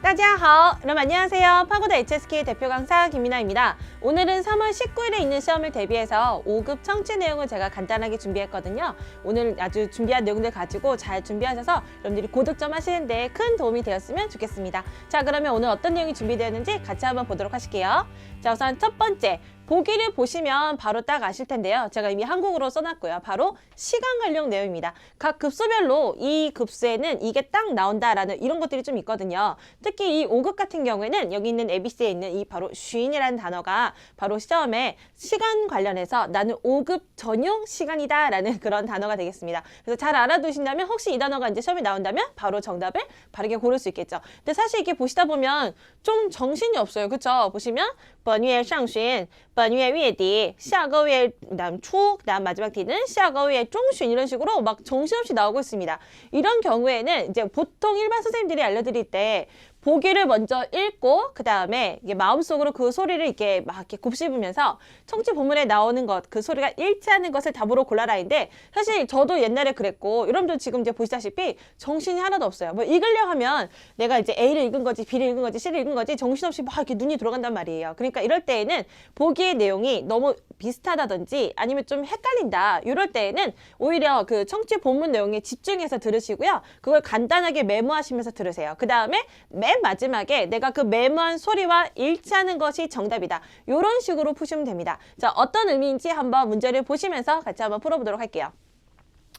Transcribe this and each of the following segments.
다지하오. 여러분 안녕하세요. 파고다 HSK 대표 강사 김민아입니다. 오늘은 3월 19일에 있는 시험을 대비해서 5급 청취 내용을 제가 간단하게 준비했거든요. 오늘 아주 준비한 내용들 가지고 잘 준비하셔서 여러분들이 고득점 하시는데 큰 도움이 되었으면 좋겠습니다. 자, 그러면 오늘 어떤 내용이 준비되었는지 같이 한번 보도록 하실게요. 자, 우선 첫 번째. 보기를 보시면 바로 딱 아실 텐데요. 제가 이미 한국어로 써놨고요. 바로 시간 관련 내용입니다. 각 급수별로 이 급수에는 이게 딱 나온다라는 이런 것들이 좀 있거든요. 특히 이 5급 같은 경우에는 여기 있는 ABC에 있는 이 바로 쉰이라는 단어가 바로 시험에 시간 관련해서 나는 5급 전용 시간이다 라는 그런 단어가 되겠습니다. 그래서 잘 알아두신다면 혹시 이 단어가 이제 시험에 나온다면 바로 정답을 바르게 고를 수 있겠죠. 근데 사실 이렇게 보시다 보면 좀 정신이 없어요. 그쵸? 보시면 本月上旬, 本月月底, 下个月 그다음 초, 그다음 마지막 D는 下个月中旬 이런 식으로 막 정신없이 나오고 있습니다. 이런 경우에는 이제 보통 일반 선생님들이 알려드릴 때 보기를 먼저 읽고 그 다음에 마음속으로 그 소리를 이렇게 막 이렇게 곱씹으면서 청취 본문에 나오는 것, 그 소리가 일치하는 것을 답으로 골라라인데 사실 저도 옛날에 그랬고 여러분들 지금 이제 보시다시피 정신이 하나도 없어요. 뭐 읽으려 하면 내가 이제 A를 읽은 거지, B를 읽은 거지, C를 읽은 거지 정신없이 막 이렇게 눈이 돌아간단 말이에요. 그러니까 이럴 때에는 보기의 내용이 너무 비슷하다든지 아니면 좀 헷갈린다 이럴 때에는 오히려 그 청취 본문 내용에 집중해서 들으시고요. 그걸 간단하게 메모하시면서 들으세요. 그 다음에 맨 마지막에 내가 그 메모한 소리와 일치하는 것이 정답이다. 이런 식으로 푸시면 됩니다. 자, 어떤 의미인지 한번 문제를 보시면서 같이 한번 풀어보도록 할게요.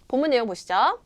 본문 내용 보시죠.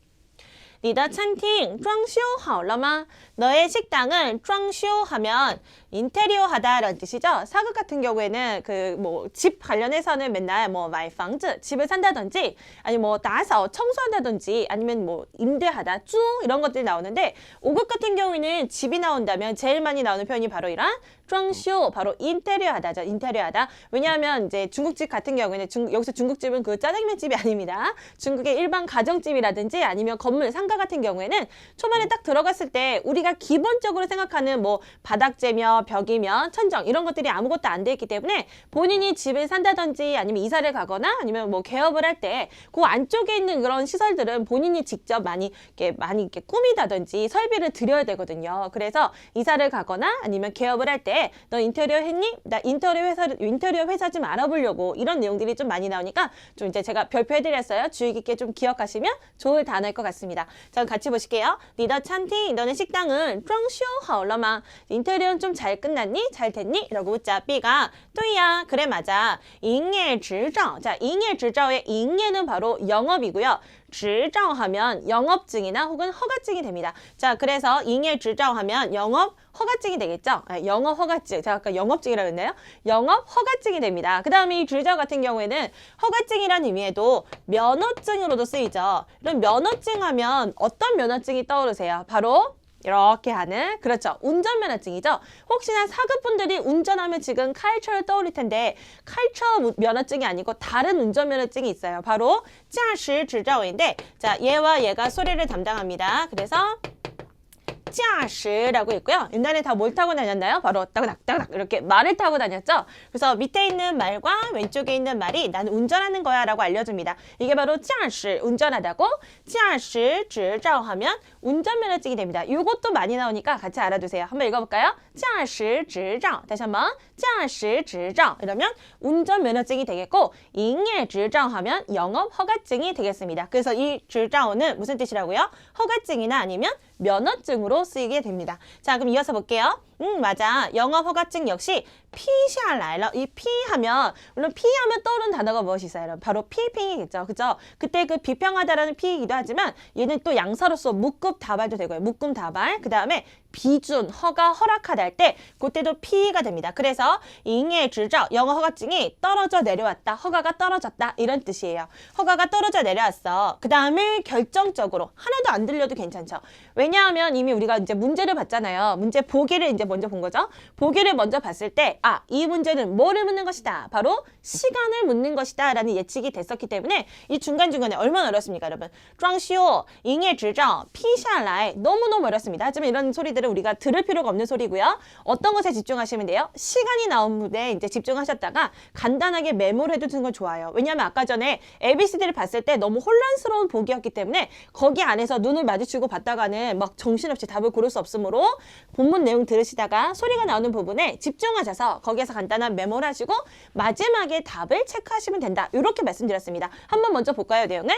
你的餐厅装修好了吗? 너의 식당은 装修하면 인테리어 하다라는 뜻이죠. 사극 같은 경우에는 그 뭐 집 관련해서는 맨날 뭐 买房子 집을 산다든지 아니면 뭐 打扫 청소한다든지 아니면 뭐 임대하다, 租 이런 것들이 나오는데 5급 같은 경우에는 집이 나온다면 제일 많이 나오는 표현이 바로 이런 装修 바로 인테리어 하다죠. 인테리어 하다. 왜냐하면 이제 중국집 같은 경우에는 여기서 중국집은 그 짜장면집이 아닙니다. 중국의 일반 가정집이라든지 아니면 건물 상가 같은 경우에는 초반에 딱 들어갔을 때 우리가 기본적으로 생각하는 뭐 바닥재며 벽이며 천정 이런 것들이 아무것도 안 돼 있기 때문에 본인이 집을 산다든지 아니면 이사를 가거나 아니면 뭐 개업을 할 때 그 안쪽에 있는 그런 시설들은 본인이 직접 많이 이렇게 꾸미다든지 설비를 들여야 되거든요. 그래서 이사를 가거나 아니면 개업을 할 때 너 인테리어 했니? 나 인테리어 회사 좀 알아보려고 이런 내용들이 좀 많이 나오니까 좀 이제 제가 별표해드렸어요. 주의 깊게 좀 기억하시면 좋을 단어일 것 같습니다. 자, 같이 보실게요. 你的餐厅 너네 식당은 装修好了吗? 인테리어는 좀 잘 끝났니? 잘 됐니? 라고 묻자. B가 对呀, 그래 맞아. 营业执照. 자, 营业执照의 营业는 바로 영업이고요. 执照 하면 영업증이나 혹은 허가증이 됩니다. 자, 그래서 营业执照 하면 영업 허가증이 되겠죠? 영업 허가증. 제가 아까 영업증이라고 했나요? 영업 허가증이 됩니다. 그 다음에 이 주저 같은 경우에는 허가증이라는 의미에도 면허증으로도 쓰이죠. 이런 면허증 하면 어떤 면허증이 떠오르세요? 바로 이렇게 하는, 그렇죠, 운전면허증이죠. 혹시나 사급분들이 운전하면 지금 카이처를 떠올릴 텐데 카이처 면허증이 아니고 다른 운전면허증이 있어요. 바로 驾驶执照인데 자, 얘와 얘가 소리를 담당합니다. 그래서 驾驶 라고 있고요. 옛날에 다 뭘 타고 다녔나요? 바로 따그닥따그닥 이렇게 말을 타고 다녔죠. 그래서 밑에 있는 말과 왼쪽에 있는 말이 나는 운전하는 거야 라고 알려줍니다. 이게 바로 驾驶 운전하다고 驾驶执照 하면 운전면허증이 됩니다. 이것도 많이 나오니까 같이 알아두세요. 한번 읽어볼까요? 驾驶执照 다시 한번 驾驶执照 이러면 운전면허증이 되겠고 营业执照 하면 영업 허가증이 되겠습니다. 그래서 이 执照는 무슨 뜻이라고요? 허가증이나 아니면 면허증으로 쓰이게 됩니다. 자, 그럼 이어서 볼게요. 맞아. 영업 허가증 역시 批下来了. 이 피 하면 물론 피 하면 떠오르는 단어가 무엇이 있어요? 바로批评이겠죠. 그죠? 그때 그 비평하다라는 피이기도 하지만 얘는 또 양사로서 묵급 다발도 되고요. 묵금 다발. 그 다음에 비준, 허가, 허락하다 할 때 그때도 피가 됩니다. 그래서 营业执照 영어 허가증이 떨어져 내려왔다. 허가가 떨어졌다. 이런 뜻이에요. 허가가 떨어져 내려왔어. 그 다음에 결정적으로 하나도 안 들려도 괜찮죠. 왜냐하면 이미 우리가 이제 문제를 봤잖아요. 문제 보기를 이제 먼저 본 거죠. 보기를 먼저 봤을 때 아, 이 문제는 뭐를 묻는 것이다? 바로 시간을 묻는 것이다 라는 예측이 됐었기 때문에 이 중간중간에 얼마나 어렵습니까, 여러분? 装修, 营业执照, 批下来 너무너무 어렵습니다. 하지만 이런 소리들은 우리가 들을 필요가 없는 소리고요. 어떤 것에 집중하시면 돼요? 시간이 나온 무대에 이제 집중하셨다가 간단하게 메모를 해두는 건 좋아요. 왜냐하면 아까 전에 ABCD를 봤을 때 너무 혼란스러운 보기였기 때문에 거기 안에서 눈을 마주치고 봤다가는 막 정신없이 답을 고를 수 없으므로 본문 내용 들으시다가 소리가 나오는 부분에 집중하셔서 거기에서 간단한 메모를 하시고 마지막에 답을 체크하시면 된다. 이렇게 말씀드렸습니다. 한번 먼저 볼까요, 내용을?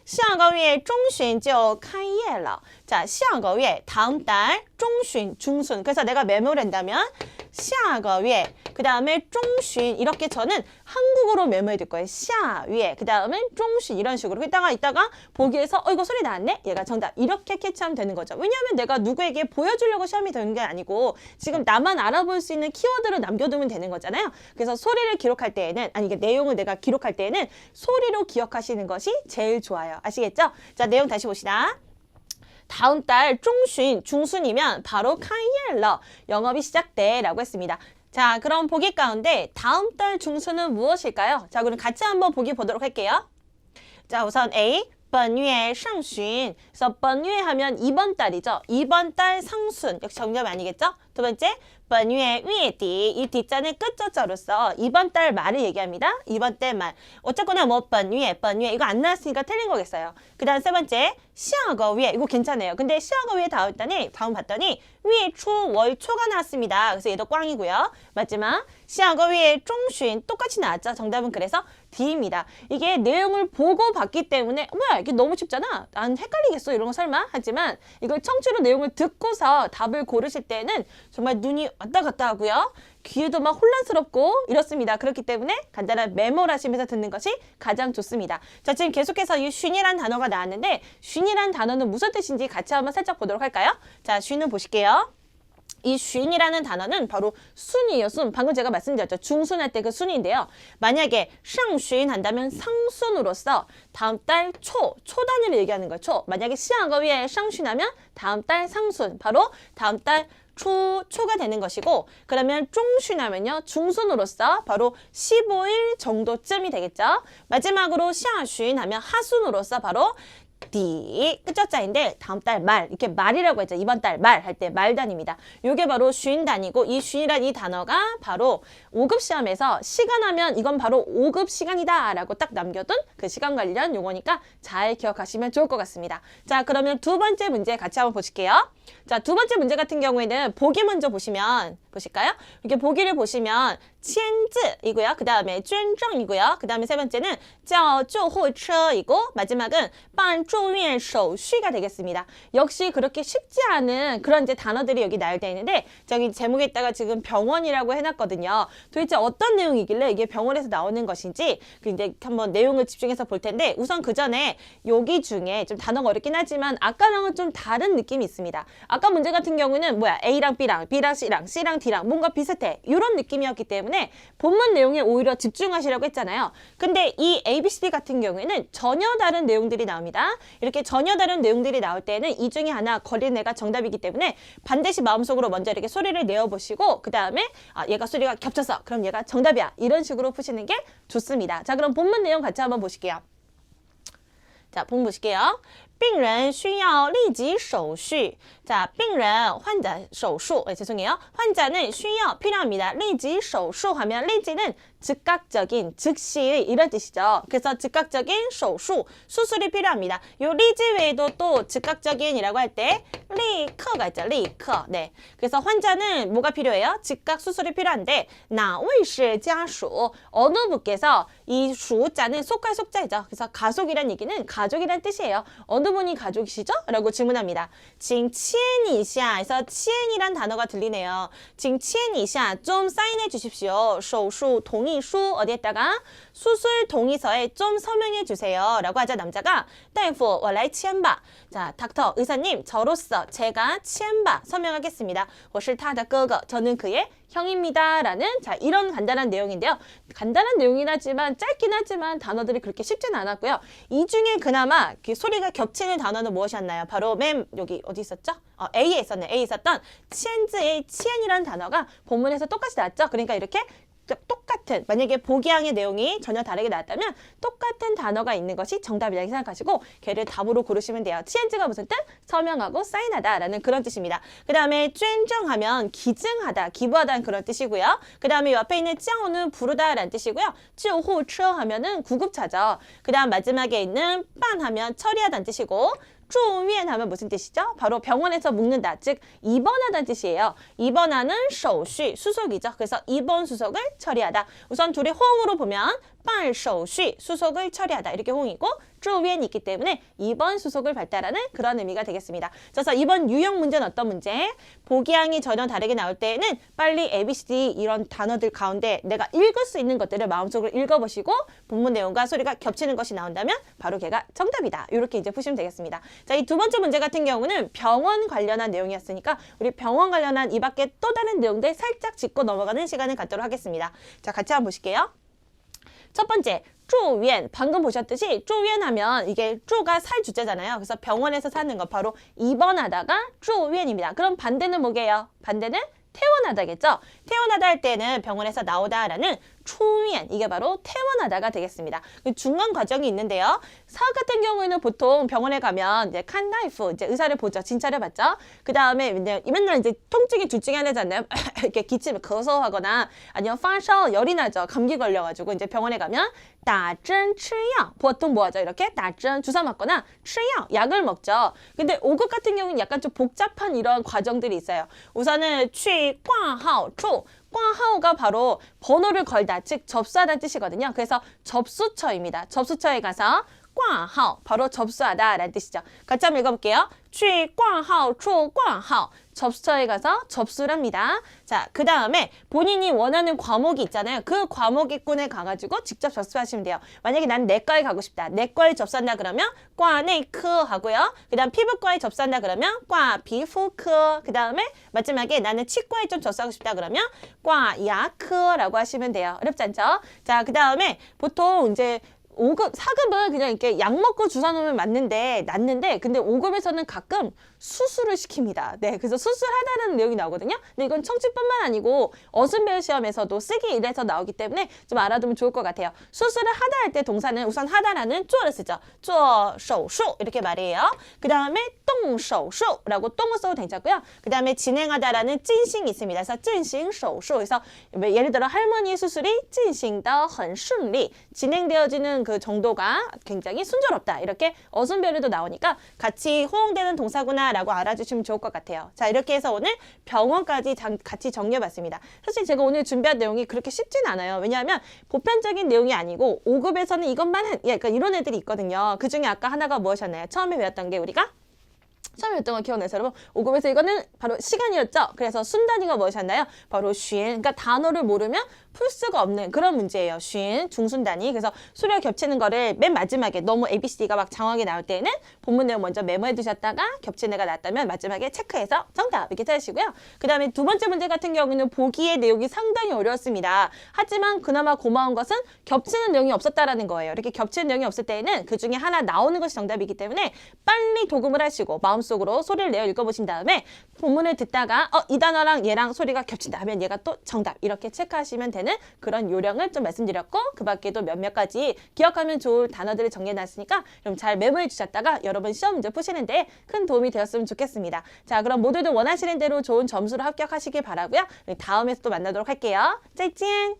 下个月中旬就开业了. 자, 下个月 다음 달, 中旬 중순. 그래서 내가 메모를 한다면 下个月 그 다음에 中旬 이렇게 저는 한국어로 메모해 둘 거예요. 下月 그 다음에 中旬 이런 식으로. 이따가 보기에서 이거 소리 나왔네? 얘가 정답. 이렇게 캐치하면 되는 거죠. 왜냐하면 내가 누구에게 보여주려고 시험이 되는 게 아니고 지금 나만 알아볼 수 있는 키워드를 남겨두면 되는 거잖아요. 그래서 소리를 기록할 때에는 이게 내용을 내가 기록할 때에는 소리로 기억하시는 것이 제일 좋아요. 아시겠죠? 자, 내용 다시 봅시다. 다음 달 중순, 중순이면 바로 开业了, 영업이 시작돼 라고 했습니다. 자, 그럼 보기 가운데 다음 달 중순은 무엇일까요? 자, 그럼 같이 한번 보기 보도록 할게요. 자, 우선 A, 本月上旬. 그래서 本月 하면 이번 달이죠. 이번 달 상순, 역시 정답이 아니겠죠? 두 번째, 本月月底. 이 뒷자는 끝자자로서 이번 달 말을 얘기합니다. 이번 달 말. 어쨌거나 뭐 本月 이거 안 나왔으니까 틀린 거겠어요. 그 다음 세 번째, 下个月 이거 괜찮아요. 근데 下个月다음 봤더니 月初 월 초가 나왔습니다. 그래서 얘도 꽝이고요. 마지막 下个月中旬 똑같이 나왔죠. 정답은 그래서 D입니다. 이게 내용을 보고 봤기 때문에 뭐야 이게 너무 쉽잖아. 난 헷갈리겠어 이런 거 설마? 하지만 이걸 청취로 내용을 듣고서 답을 고르실 때는 정말 눈이 왔다 갔다 하고요. 귀에도 막 혼란스럽고 이렇습니다. 그렇기 때문에 간단한 메모를 하시면서 듣는 것이 가장 좋습니다. 자, 지금 계속해서 이 쉰이란 단어가 나왔는데 쉰이란 단어는 무슨 뜻인지 같이 한번 살짝 보도록 할까요? 자, 쉰을 보실게요. 이 쉰이라는 단어는 바로 순이에요. 순. 방금 제가 말씀드렸죠. 중순할 때 그 순인데요. 만약에 상순 한다면 상순으로서 다음 달 초단위를 얘기하는 거예요. 초. 만약에 下个月 상순하면 다음 달 상순. 바로 다음 달 초가 되는 것이고 그러면 중순하면요. 중순으로서 바로 15일 정도쯤이 되겠죠. 마지막으로 下旬 하면 하순으로서 바로 D 끝자자인데 다음 달 말 이렇게 말이라고 했죠. 이번 달 말 할 때 말단입니다. 이게 바로 쉰 단위고 이 쉰이란 이 단어가 바로 5급 시험에서 시간하면 이건 바로 5급 시간이다 라고 딱 남겨둔 그 시간 관련 용어니까 잘 기억하시면 좋을 것 같습니다. 자, 그러면 두 번째 문제 같이 한번 보실게요. 자, 두 번째 문제 같은 경우에는 보기 먼저 보실까요? 이렇게 보기를 보시면 签字이고요. 그 다음에 捐证이고요. 그 다음에 세 번째는 叫救护车이고 마지막은 办住院手续가 되겠습니다. 역시 그렇게 쉽지 않은 그런 이제 단어들이 여기 나열되어 있는데 저기 제목에다가 지금 병원이라고 해놨거든요. 도대체 어떤 내용이길래 이게 병원에서 나오는 것인지 이제 한번 내용을 집중해서 볼 텐데 우선 그 전에 여기 중에 좀 단어가 어렵긴 하지만 아까랑은 좀 다른 느낌이 있습니다. 아까 문제 같은 경우는 뭐야 A랑 B랑 C랑 D랑 뭔가 비슷해 이런 느낌이었기 때문에 본문 내용에 오히려 집중하시라고 했잖아요. 근데 이 ABCD 같은 경우에는 전혀 다른 내용들이 나옵니다. 이렇게 전혀 다른 내용들이 나올 때는 이 중에 하나 걸린 애가 정답이기 때문에 반드시 마음속으로 먼저 이렇게 소리를 내어보시고 그 다음에 얘가 소리가 겹쳤어. 그럼 얘가 정답이야. 이런 식으로 푸시는 게 좋습니다. 자, 그럼 본문 내용 같이 한번 보실게요. 자, 본문 보실게요. 病人需要立即手续. 자, 病人 환자 手术. 죄송해요. 환자는 需要 필요합니다. 立即手术 하면 立即는 즉각적인, 즉시의 이런 뜻이죠. 그래서 즉각적인 手术, 수술이 필요합니다. 요 立即 외에도 또 즉각적인이라고 할 때 立刻가 있죠. 立刻. 네. 그래서 환자는 뭐가 필요해요? 즉각 수술이 필요한데 哪位是家属? 어느 분께서 이 수자는 속할 속자이죠. 그래서 가족이란 얘기는 가족이란 뜻이에요. 어느 분이 가족이시죠? 라고 질문합니다. 请签一下. 그래서 签이란 단어가 들리네요. 请签一下. 좀 사인해 주십시오. 手术同意书 어디에다가 수술 동의서에 좀 서명해 주세요. 라고 하자 남자가 大夫我来签吧. 자, 닥터 의사님 저로서 제가 签吧 서명하겠습니다. 我是他的哥哥. 저는 그의 형입니다. 라는 자 이런 간단한 내용인데요. 간단한 내용이긴 하지만 짧긴 하지만 단어들이 그렇게 쉽지는 않았고요. 이 중에 그나마 소리가 겹치는 단어는 무엇이었나요? 바로 맨 여기 어디 있었죠? A에 있었네. A에 있었던 치엔즈의 치엔이라는 단어가 본문에서 똑같이 나왔죠. 그러니까 이렇게 똑같은 만약에 복이항의 내용이 전혀 다르게 나왔다면 똑같은 단어가 있는 것이 정답이라고 생각하시고 걔를 답으로 고르시면 돼요. 치엔즈가 무슨 뜻? 서명하고 사인하다 라는 그런 뜻입니다. 그 다음에 쭌정하면 기증하다, 기부하다는 그런 뜻이고요. 그 다음에 옆에 있는 찌아오는 부르다 라는 뜻이고요. 찌오호처 하면은 구급차죠. 그 다음 마지막에 있는 빤 하면 처리하다는 뜻이고 住院 하면 무슨 뜻이죠? 바로 병원에서 묵는다, 즉 입원하다는 뜻이에요. 입원하는 手续, 수속이죠. 그래서 입원 수속을 처리하다. 우선 둘이 호응으로 보면 办手续, 수속을 처리하다 이렇게 호응이고 住院이 있기 때문에 입원 수속을 발달하는 그런 의미가 되겠습니다. 그래서 이번 유형 문제는 어떤 문제? 복이항이 전혀 다르게 나올 때에는 빨리 ABCD 이런 단어들 가운데 내가 읽을 수 있는 것들을 마음속으로 읽어보시고 본문 내용과 소리가 겹치는 것이 나온다면 바로 걔가 정답이다. 이렇게 이제 푸시면 되겠습니다. 자, 이 두 번째 문제 같은 경우는 병원 관련한 내용이었으니까 우리 병원 관련한 이 밖에 또 다른 내용들 살짝 짚고 넘어가는 시간을 갖도록 하겠습니다. 자, 같이 한번 보실게요. 첫 번째, 住院. 방금 보셨듯이 住院하면 이게 住가 살 주제잖아요. 그래서 병원에서 사는 거 바로 입원하다가 住院입니다. 그럼 반대는 뭐게요? 반대는 퇴원하다겠죠? 퇴원하다 할 때는 병원에서 나오다라는 出院, 이게 바로 퇴원하다가 되겠습니다. 중간 과정이 있는데요. 사 같은 경우에는 보통 병원에 가면 이제 칸 나이프, 이제 의사를 보죠. 진찰을 받죠. 그 다음에 맨날 이제 통증이 둘 중에 하나잖아요. 이렇게 기침을 거서하거나 아니면 파샤 열이 나죠. 감기 걸려가지고 이제 병원에 가면 打针吃药, 보통 뭐 하죠? 이렇게 打针, 주사 맞거나 吃药, 약을 먹죠. 근데 5급 같은 경우는 약간 좀 복잡한 이런 과정들이 있어요. 우선은 去挂号处, 꽝하오가 바로 번호를 걸다, 즉 접수하다는 뜻이거든요. 그래서 접수처입니다. 접수처에 가서 꽝하오, 바로 접수하다 라는 뜻이죠. 같이 한번 읽어볼게요. 去挂号处挂号, 접수처에 가서 접수를 합니다. 자, 그 다음에 본인이 원하는 과목이 있잖아요. 그 과목군에 가가지고 직접 접수하시면 돼요. 만약에 난 내과에 가고 싶다. 내과에 접수한다 그러면 과内科 하고요. 그 다음 피부과에 접수한다 그러면 과皮肤科. 그 다음에 마지막에 나는 치과에 좀 접수하고 싶다 그러면 과牙科라고 하시면 돼요. 어렵지 않죠? 자, 그 다음에 보통 이제 5급, 4급은 그냥 이렇게 약 먹고 주사 놓으면 낫는데 근데 5급에서는 가끔 수술을 시킵니다. 네, 그래서 수술하다는 내용이 나오거든요. 근데 이건 청취뿐만 아니고 어순배열 시험에서도 쓰기 이래서 나오기 때문에 좀 알아두면 좋을 것 같아요. 수술을 하다 할 때 동사는 우선 하다라는 做를 쓰죠. 做手术 이렇게 말이에요. 그 다음에 动手术라고 똥을 써도 괜찮고요. 그 다음에 진행하다라는 进行 있습니다. 그래서 进行手术. 그래서 예를 들어 할머니의 수술이 进行得很顺利, 진행되어지는 그 정도가 굉장히 순조롭다. 이렇게 어순별에도 나오니까 같이 호응되는 동사구나 라고 알아주시면 좋을 것 같아요. 자, 이렇게 해서 오늘 병원까지 같이 정리해봤습니다. 사실 제가 오늘 준비한 내용이 그렇게 쉽진 않아요. 왜냐하면 보편적인 내용이 아니고 5급에서는 이것만 그러니까 이런 애들이 있거든요. 그 중에 아까 하나가 무엇이었나요? 처음에 배웠던 게 우리가 처음에 했던 거 기억나세요, 여러분? 5급에서 이거는 바로 시간이었죠? 그래서 순단위가 무엇이었나요? 바로 쉰. 그러니까 단어를 모르면 풀 수가 없는 그런 문제예요. 쉰, 중순단위. 그래서 소리가 겹치는 거를 맨 마지막에 너무 ABCD가 막 장황하게 나올 때는 본문 내용 먼저 메모해 두셨다가 겹치는 애가 났다면 마지막에 체크해서 정답 이렇게 찾으시고요. 그 다음에 두 번째 문제 같은 경우는 보기의 내용이 상당히 어려웠습니다. 하지만 그나마 고마운 것은 겹치는 내용이 없었다라는 거예요. 이렇게 겹치는 내용이 없을 때에는 그 중에 하나 나오는 것이 정답이기 때문에 빨리 녹음을 하시고 마음속으로 소리를 내어 읽어보신 다음에 본문을 듣다가 이 단어랑 얘랑 소리가 겹친다 하면 얘가 또 정답 이렇게 체크하시면 되는 그런 요령을 좀 말씀드렸고 그 밖에도 몇몇 가지 기억하면 좋을 단어들을 정리해놨으니까 좀 잘 메모해 주셨다가 여러분 시험 문제 푸시는데 큰 도움이 되었으면 좋겠습니다. 자, 그럼 모두들 원하시는 대로 좋은 점수로 합격하시길 바라고요. 우리 다음에 또 만나도록 할게요. 짜이찐!